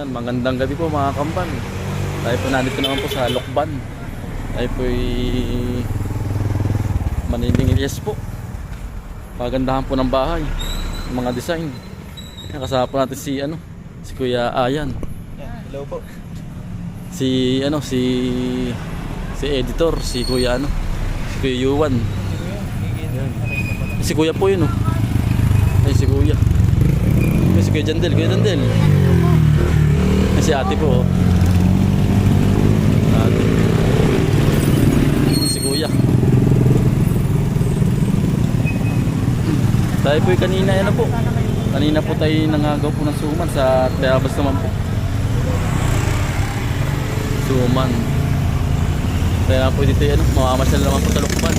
Yan, magandang gabi po mga kampan. Tayo po nandito naman po sa Lokban. Tayo po Maniling Ilyas po. Pagandahan po ng bahay, mga design. Yan, kasama po natin si Kuya Ayan. Hello po. Si editor, si Kuya Yuan. Yan. Si Kuya po yun, Ay, si Kuya. Ay, si Kuya Jandel. Ay, si ate po, Ate. Si Kuya. Tayo po kanina po tayo nangagaw po ng suman sa Tayabas naman po. Suman. Kaya po dito mamamasyal naman po sa Lokban.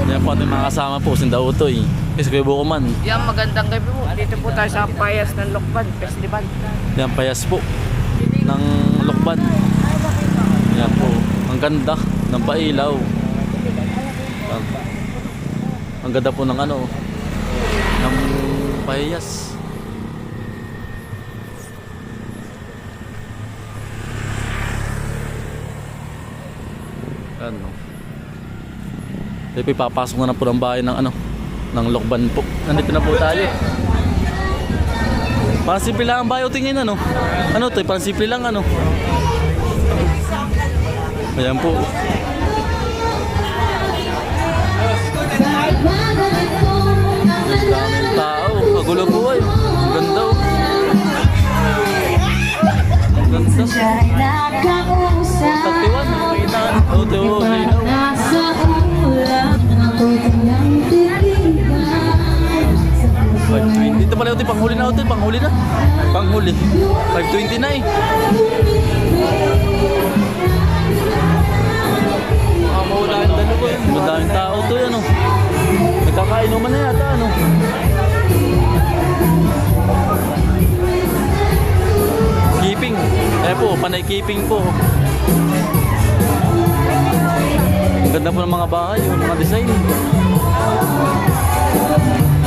Yan po ating mga kasama po, Sinda Utoy. Kasi Kuya Bukuman. Yan, magandang gabi po. Dito po tayo sa Payas ng Lokban Festival. Yan, payas po ng Lokban. Yan po, ang ganda ng pailaw. Ang ganda po ng ng payas. Tayo po ipapasok na po ng bahay ng ng Lokban po. Nandito na po tayo. Parang simple lang ang bayo tingin parang simple lang Ayan po. Daming tao, kagulo po ay. Ganda oh. Ganda. Tatiwan, mainan. Dito pala yung panghuli na. Panghuli. 520 na eh. Maulahin dalo po yun. Madaming tao to yan Nagkakainuman na yata Keeping. Po, panay keeping po. Ang ganda po ng mga bahay, mga design.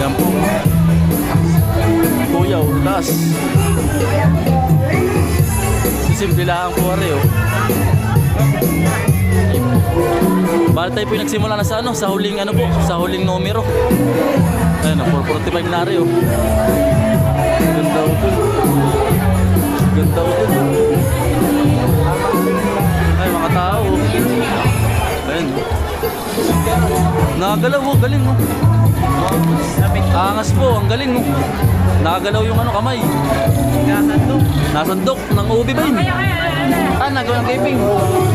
Yan po. Kuya, taas. Simple lang po Bali tayo po yung nagsimula na sa huling sa huling numero. Ayan, 445 na rin Ganda po. Ay, mga tao. Ayan. Nakagalaw galing Angas po, ang galing Nakagalaw yung kamay. Nasandok ng ubi ba yun? Nagawa ng keeping.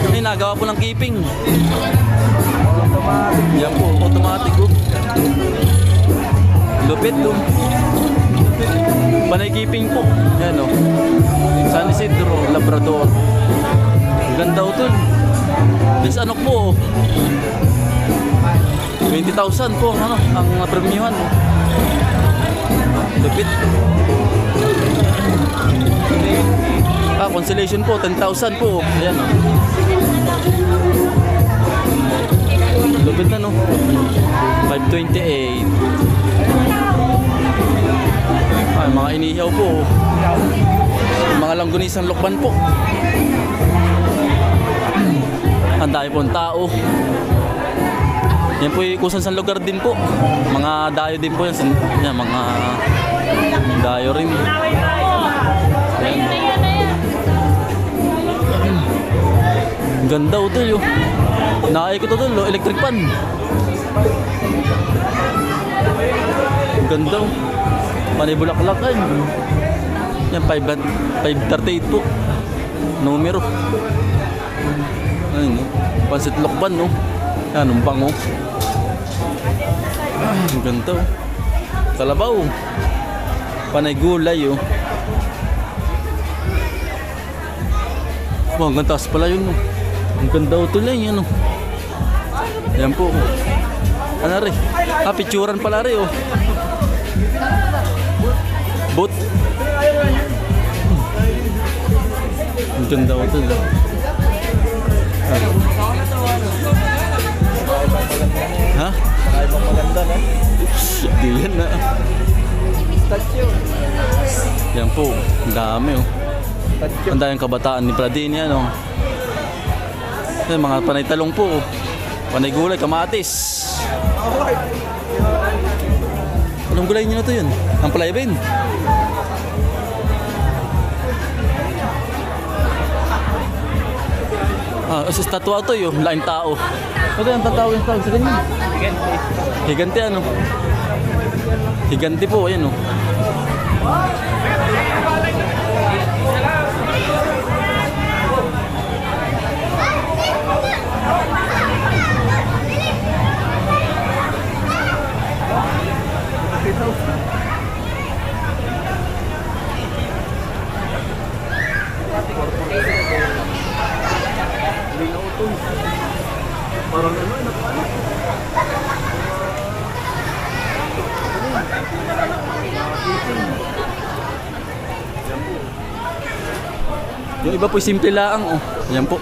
Ay, nagawa po ng keeping. Yan po, automatic Lupit Panay keeping po. Yan San Isidro, Labrador. Ganda This po 20,000 po ang premiuman. Lupit. Consolation po 10,000 po. Ayan Lupit na 528. Ay, mga inihaw po. Mga langgunisang Lokban po. Ang dami pong tao. Yan po kusan sa lugar din po. Mga dayo din po yan. Mga dayo rin. Ganda Nakaikot electric pan. Ganda Panay bulaklak Yan 538 po numero. Ayun Pansit Lokban Yan bango. Ang ganda Kalabaw. Panay gulay ang gantas pala yun Ang ganda yan Yan po. Picturan pala rin Boat. Ang ganda Ha? Ibang maganda Di yan Yan po, ang dami Ang daming kabataan ni Pradini, ano. Yan, mga panay talong po. Panay gulay, kamatis. Anong gulay nyo na to yun? Ang palaybin. Sa statwa to yun, laing tao. Ito yung tatawag yung tawag sa ganyan. Higante ano? Higante po, ayan o. Parang ano. Yung iba po simple lang, oh. Ayan po.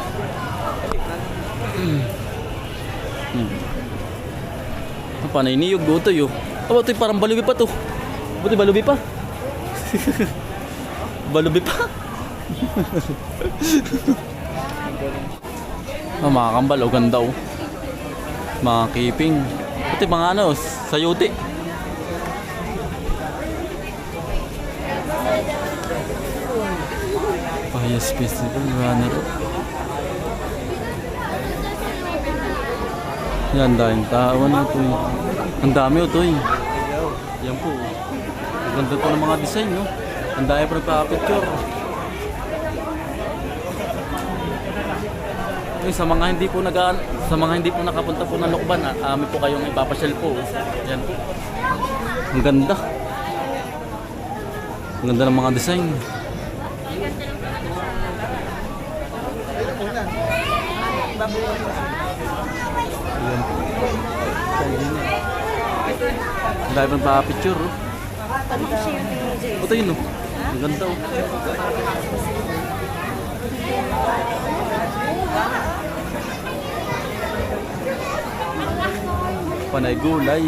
Panay niyog, butoy, oh. Oh, ito parang balubi pa to. Buti balubi pa. Balubi pa. Mga kambal, oh, ganda, oh. Mga keeping. Pati mga ano, sayuti. Payas Festival runner. Yan, dahil tao na ito. Ang dami ito eh. Yan po. Ang ganda po ng mga design, no? Ang dami po nagpa-picture. Sa mga hindi po nakapunta po ng Lokban, amin po kayong ipapasyal po. Yan po. Ang ganda. Ang ganda ng mga design. Ayan po. Ang dami pang pa-picture. Ito yun, oh. Ang ganda, oh. Panay gulay.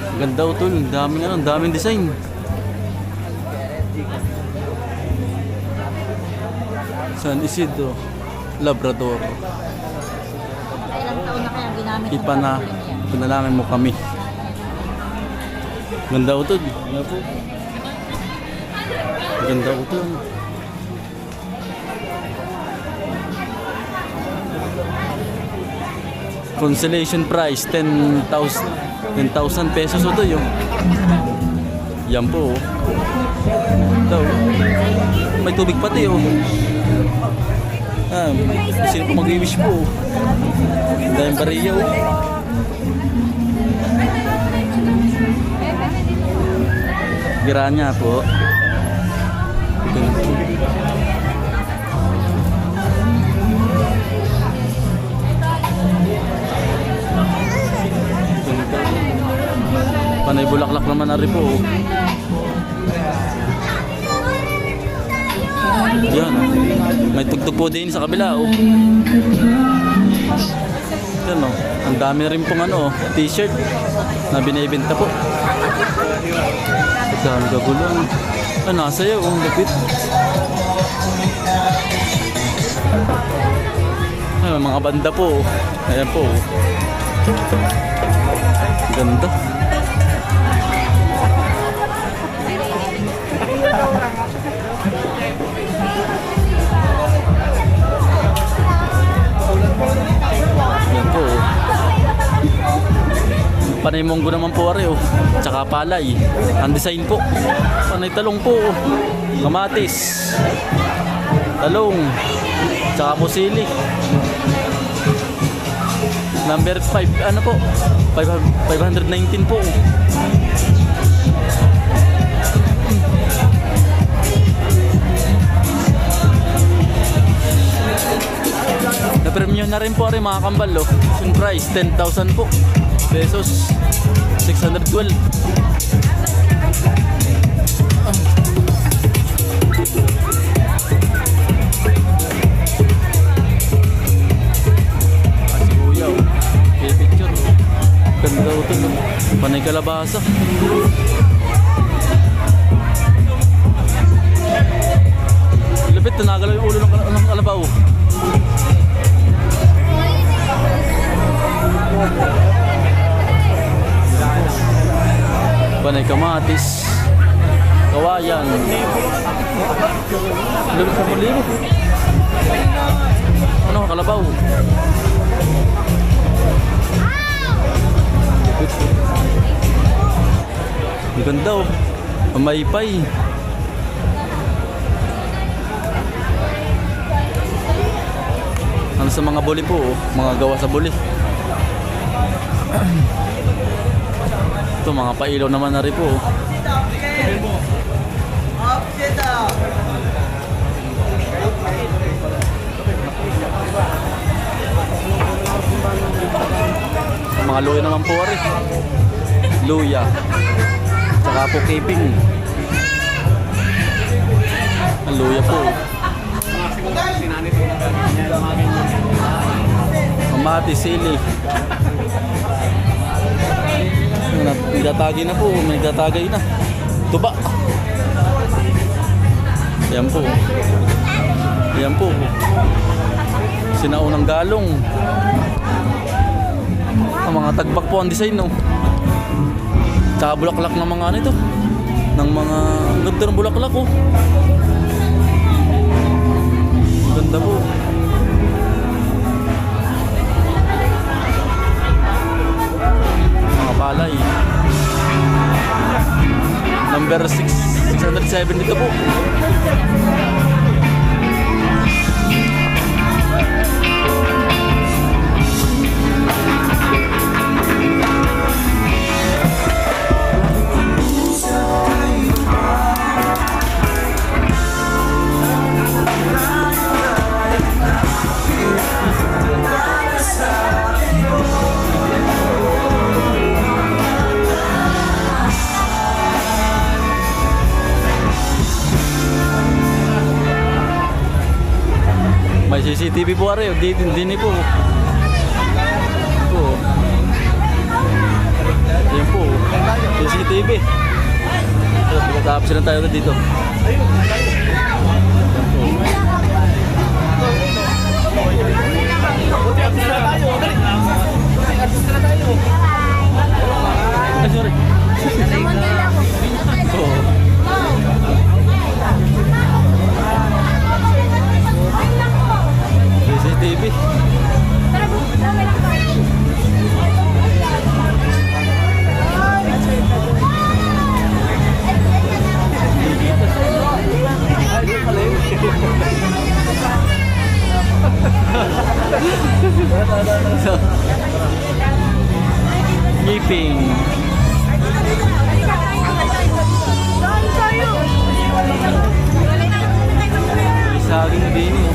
Ang ganda, oh, tol. Ang daming design. San Isidro, Labrador. Ilang taon na kaya ginamit Ipanalangin mo kami. Ganda utod. Ganda utod. Consolation price 10,000 pesos ito yung. Yan po. Ito. May tubig pati, oh. Sino po mag-wish po? Dahil bariya, oh. Giranya po. Panay bulaklak naman na rin po, oh. Yan, may tugtog po din sa kabila, oh. Yan, oh. Ang dami rin pong ano, t-shirt na binibenta po. Ito ang gagulong. Nasayaw, oh, lapit. Ay, mga banda po, oh. Ayan po, oh. Ganda. Yan po, oh. Panay munggo naman po, are, oh. Tsaka palay. Ang design po. Panay talong po, oh. Kamatis. Talong. Tsaka po sili. Number 5, ano po? 519 po. Na-premium na rin po rin mga kambal, oh. Yung price 10,000 po pesos, 612. Kuya, oh. Picture, oh. Ganda ito, oh. Panay kalabasa. Ito, nagalaw yung ulo ng kalabaw. Panay kamatis. Kawayan. Lulog sa mulibo. Ano, kalabaw? Ang ganda oh. Pamaypay. Ano sa mga buli po oh. Mga gawa sa buli. Ito mga pailaw naman na rin po oh. Mga luya naman po rin. Luya. Tsaka po keeping. Ang luya po. Kamati, sili. Nagtatagay na po. May nagtatagay na. Tuba. Ayan po. Ayan po. Sinaunang galong. Ang mga tagbak po ang design no. Tsaka bulaklak ng mga ano ito. Ng mga ganda ng bulaklak oh. Ganda po. Mga palay. Number 607 dito po. May CCTV po rin, hindi po. Po. Yan po. CCTV. Tapos na tayo dito. Ay, sorry. CCTV. Ngiping. Saging din eh.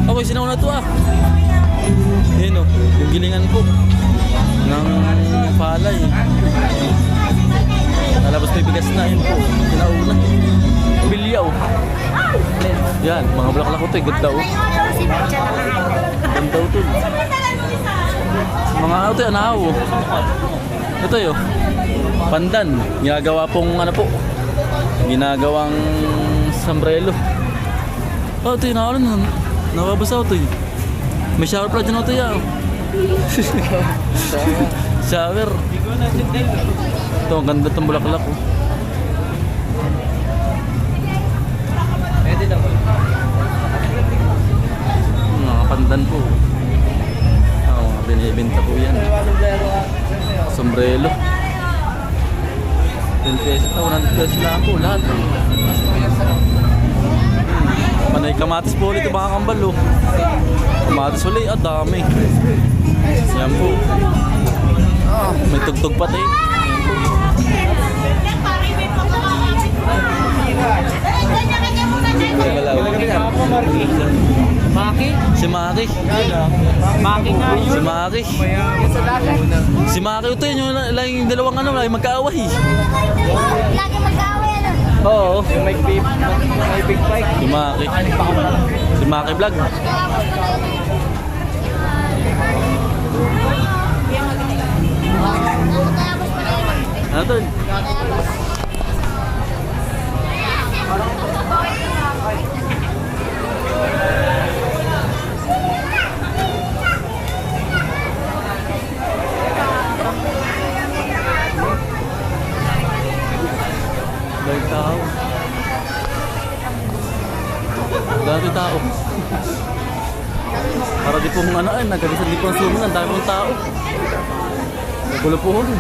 Okay, sinauna to ah. Ayan o, yung gilingan po ng palay. Nalabas may bigas na, yun po. Sinauna. Bilyaw. Yan, mga bulaklak ko to, ganda o. Ganda o to. Mga ano to, anahaw o. Ito yun. Pandan. Ginagawa pong ano po. Ginagawang sombrero. Oh, ito yun, ano. Nababasa ko to yun. May shower pala dyan ako to yan. Shower. Ito, ang ganda itong bulaklak ko. Mga pandan po. Mga binibenta po yan. Sombrero. 10 pesos na, 100 pesos lang po lahat. Panay kamatis po ulit mga kambal oh. Kamatis ulit, dami. Yan po. May tugtog pati. Maki? Si Maki. Maki nga yun. Si Maki. Si Maki ito yun, yung laging dalawang ano, laging magkaaway. Lagi mag-away ano. Oo. Yung may big bike. Si Maki. Si Maki vlog. Nakatayabas pa rin. Ano to? Dahil tao. Dahil tao. Para di pong ano ay nagkadisan di pong sumo ng dami mong tao. Nagulo po huli.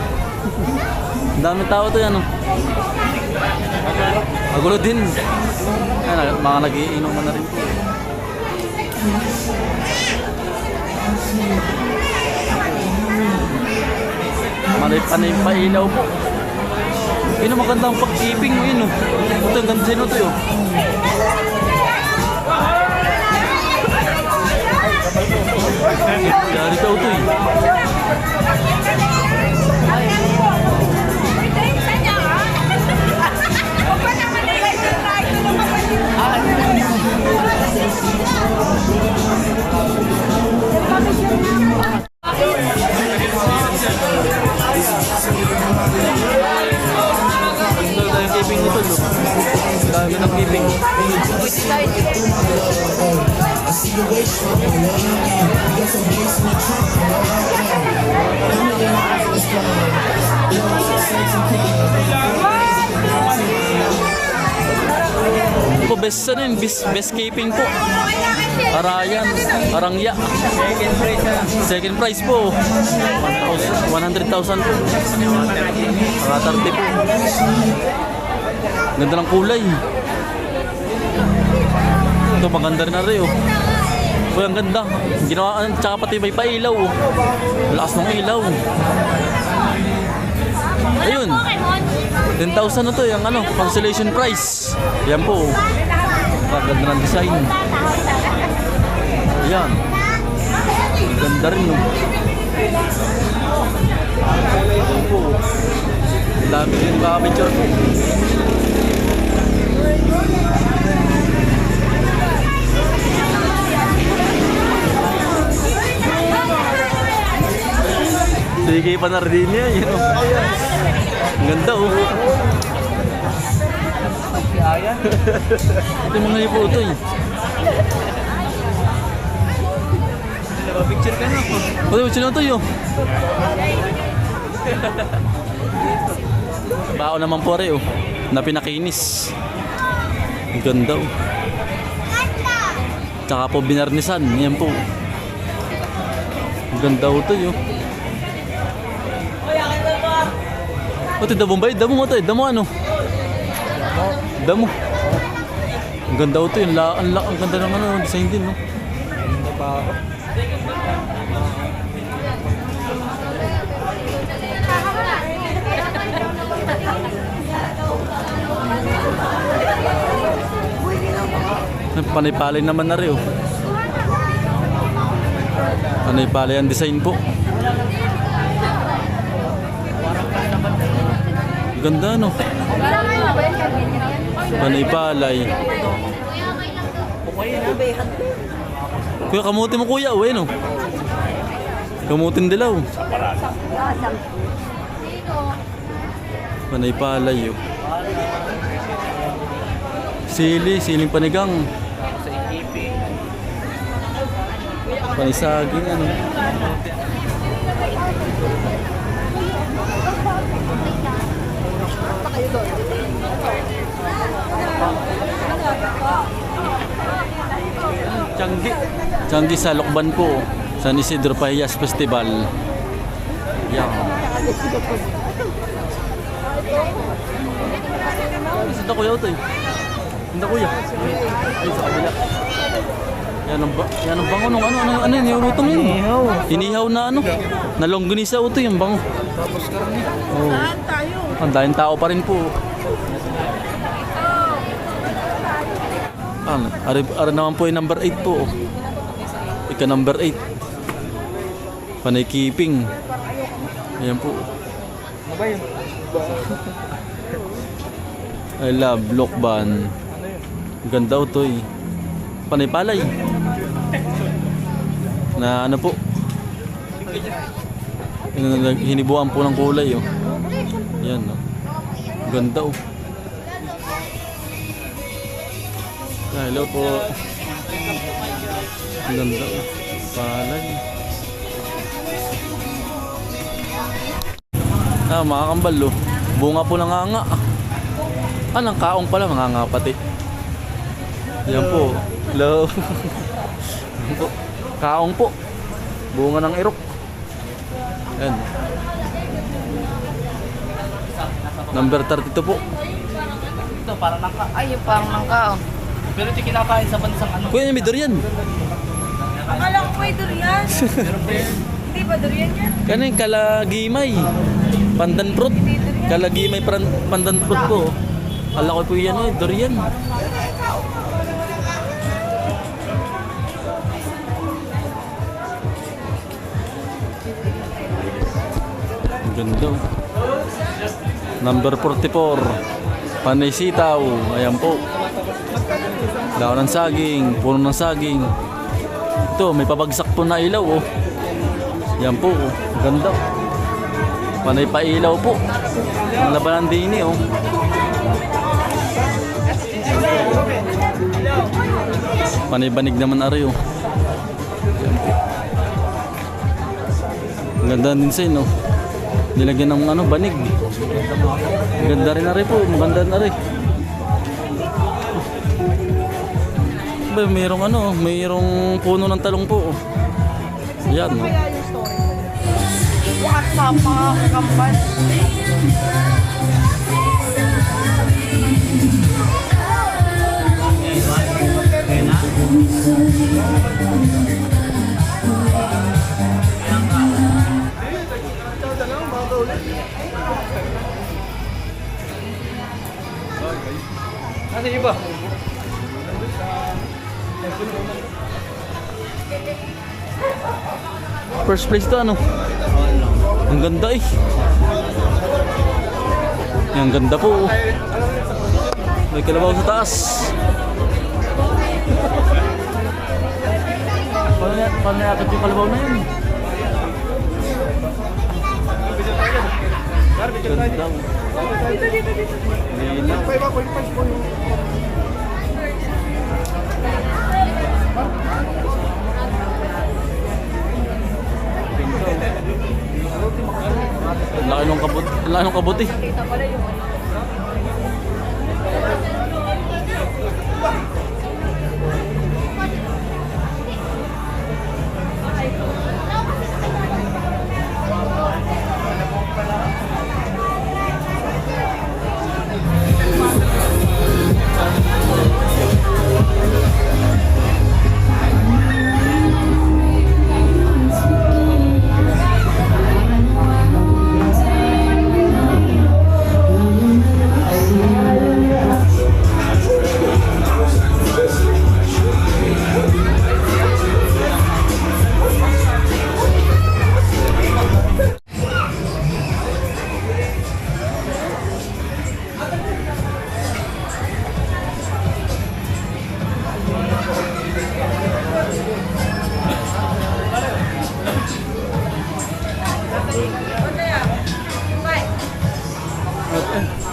Ang dami tao to yan. Nagulo din. Ayan, mga nagiinom na rin po. Panay pa ilaw po. Yun ang magandang pag-keeping mo yun. Ito ang ganda sa'yo ito yun. Dari ka ito eh. Ang dami keeping nito, no? Ang dami ng keeping. Po best ano yun, best keeping po. Arayan, Arangya. Second prize po. 100,000 po. Aratarte po. Ganda ng kulay. Ito maganda rin na rin oh. Uy, ang ganda. Ginawa, tsaka pati may pailaw oh. Lakas ng ilaw. Ayun. 10,000 na to yung ano, consolation prize. Yan po. Ganda ng design. Ayan. Ganda rin no. Ayan po. Dami din picture po. Sige pa na rin niya. Yun o. Ang ganda o. Ito yung mga ipo ito eh. Picture ka na. Ito, picture na ito yun. Bao naman po rin oh. Na pinakinis. Ang ganda oh. Tsaka po binarnisan. Yan po. Ang ganda ito yun. Ito damong ba? Damo mo ito eh. Damo ano? Damo. Ang ganda ito yun. Ang ganda ng ano, design din no. Ganda pa ako. Panay-palay naman na rin oh. Panay-palay ang design po. Ganda no. Panay-palay. Kuya, kamuti mo kuya oh, no. Kamutin dilaw. Panay-palay oh. Siling panigang. Panisaging ano. Tianggi sa Lokban po. San Isidro Pahiyas Festival. Yan. Saan kuya ito eh? Saan kuya? Ay, sa kabila. Yan ang bango nung ano yun, yung lutong yun. Inihaw na ano, na longganisa ito yung bango. Tapos karami. Oh. Ang daming tao pa rin po. Ara naman po yung number 8 po. Ika number 8. Panay keeping. Ayan po. Ano ba yun? I love Lokban. Ganda ito eh. Panay-palay. Na ano po? Hinibuan po ng kulay oh. Yan oh. Ganda oh. Hello po. Ganda oh. Palay. Mga kambal oh. Bunga po ng nganga. Ng kaong pala, mga nga pati. Yan po. Hello. Yan po. Kaong po. Bunga ng irok. Yan. Number 32 po. Ito, parang nangka. Ay, yung parang nangka. Oh. Pero ito kinakain sa bansang ano. Kuya, may durian. Akala ko may durian. Hindi ba durian yan? Kano yung kalagimay. Pandan fruit. Kalagimay pandan fruit po. Kala ko po yan eh, durian. Ang ganda. Number 44. Panay sitaw. Ayan po. Dahon ng saging. Puno ng saging. Ito, may pabagsak po na ilaw oh. Yan po. Ang ganda. Panay pa ilaw po. Ang labanan din oh. Panay banig naman ari oh. Yan po. Ang ganda din sa no. Nilagyan ng ano, banig. Ang ganda rin ari po. Maganda na rin. Mayroong ano, mayroong puno ng talong po. Yan no. Bukas pa mga kakambal. Ano iba? First place to ano. Ang ganda eh. Ang ganda po. May kalabaw sa taas. Paano yakit yung kalabaw na yun? Ganda. Linaw. Laki nung kabut, laki nung kabuti.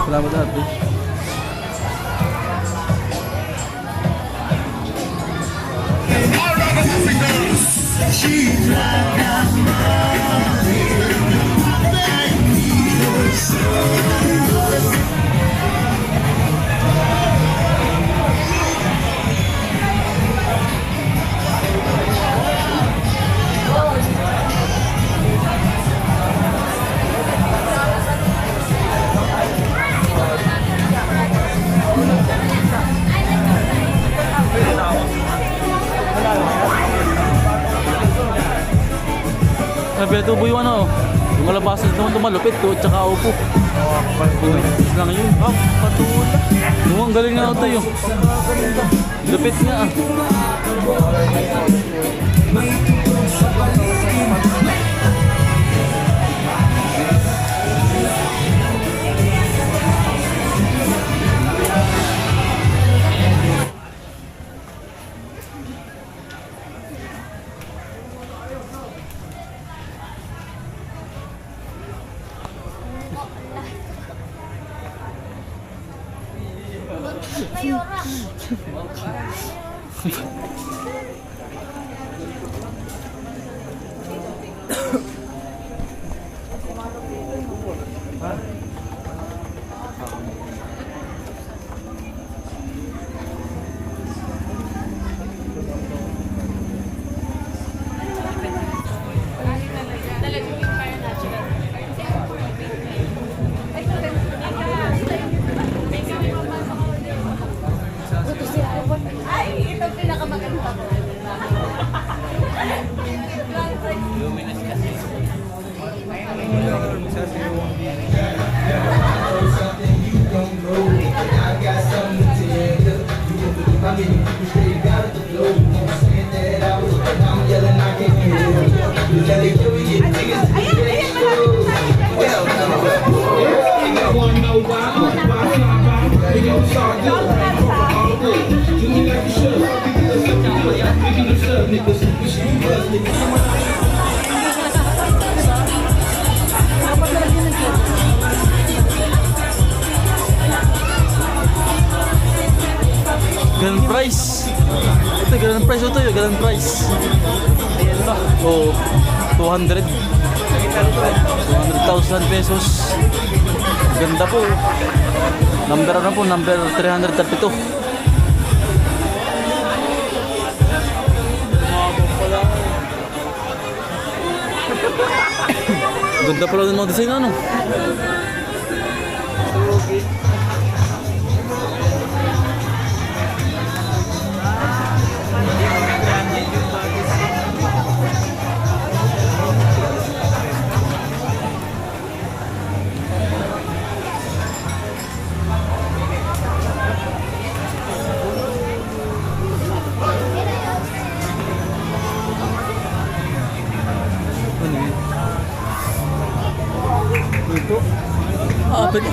Salamat ate. Beto boy ano, yung malabasan naman tumalupit to, tsaka upo. Is lang yun. Patula. Ang galing nga ito yun. Lupit nga ah. Mayora. Ay, ito pinakamaganda ko. Luminous kasi. Ganun price. Ito, ganun price ito yun, ganun price. Oo, 200. 200,000 pesos. Ganda po. Number ano po, number 332. Ganda pala ng mga design ano. Ano yun? Hito?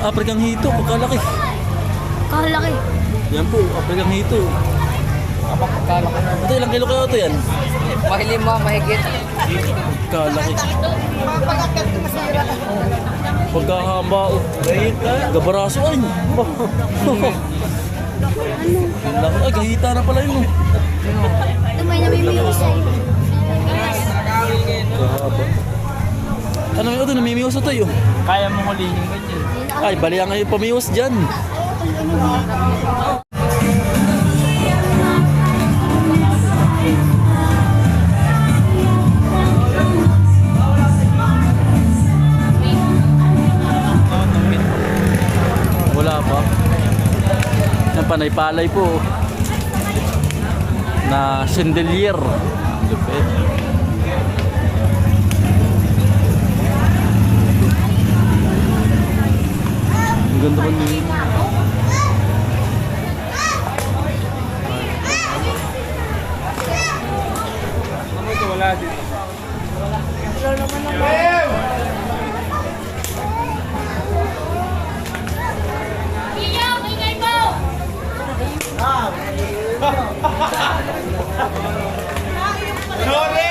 Afrikang hito, pagkalaki. Kalaki. Yan po, Afrikang hito. Kapag pagkalaki. Ito, ilang kilo kayo ito yan? Mahili mo, mahigit. Pagkalaki. Pagkahaba, oh. Gabaraso ay. Laki, ay, kahita na pala yun. Ito may namimiyos sa'yo. Kahaba. Ano yun ito, namimiwas ito yun. Kaya mo hulihin ganyan. Ay, bali ang ngayon pamiwas dyan. Wala pa. Yan, panay-palay po. Na chandelier. Lupit. Ang ganda pa nyo. Ano ito, wala din. Iyaw, ingay mo! Sorry!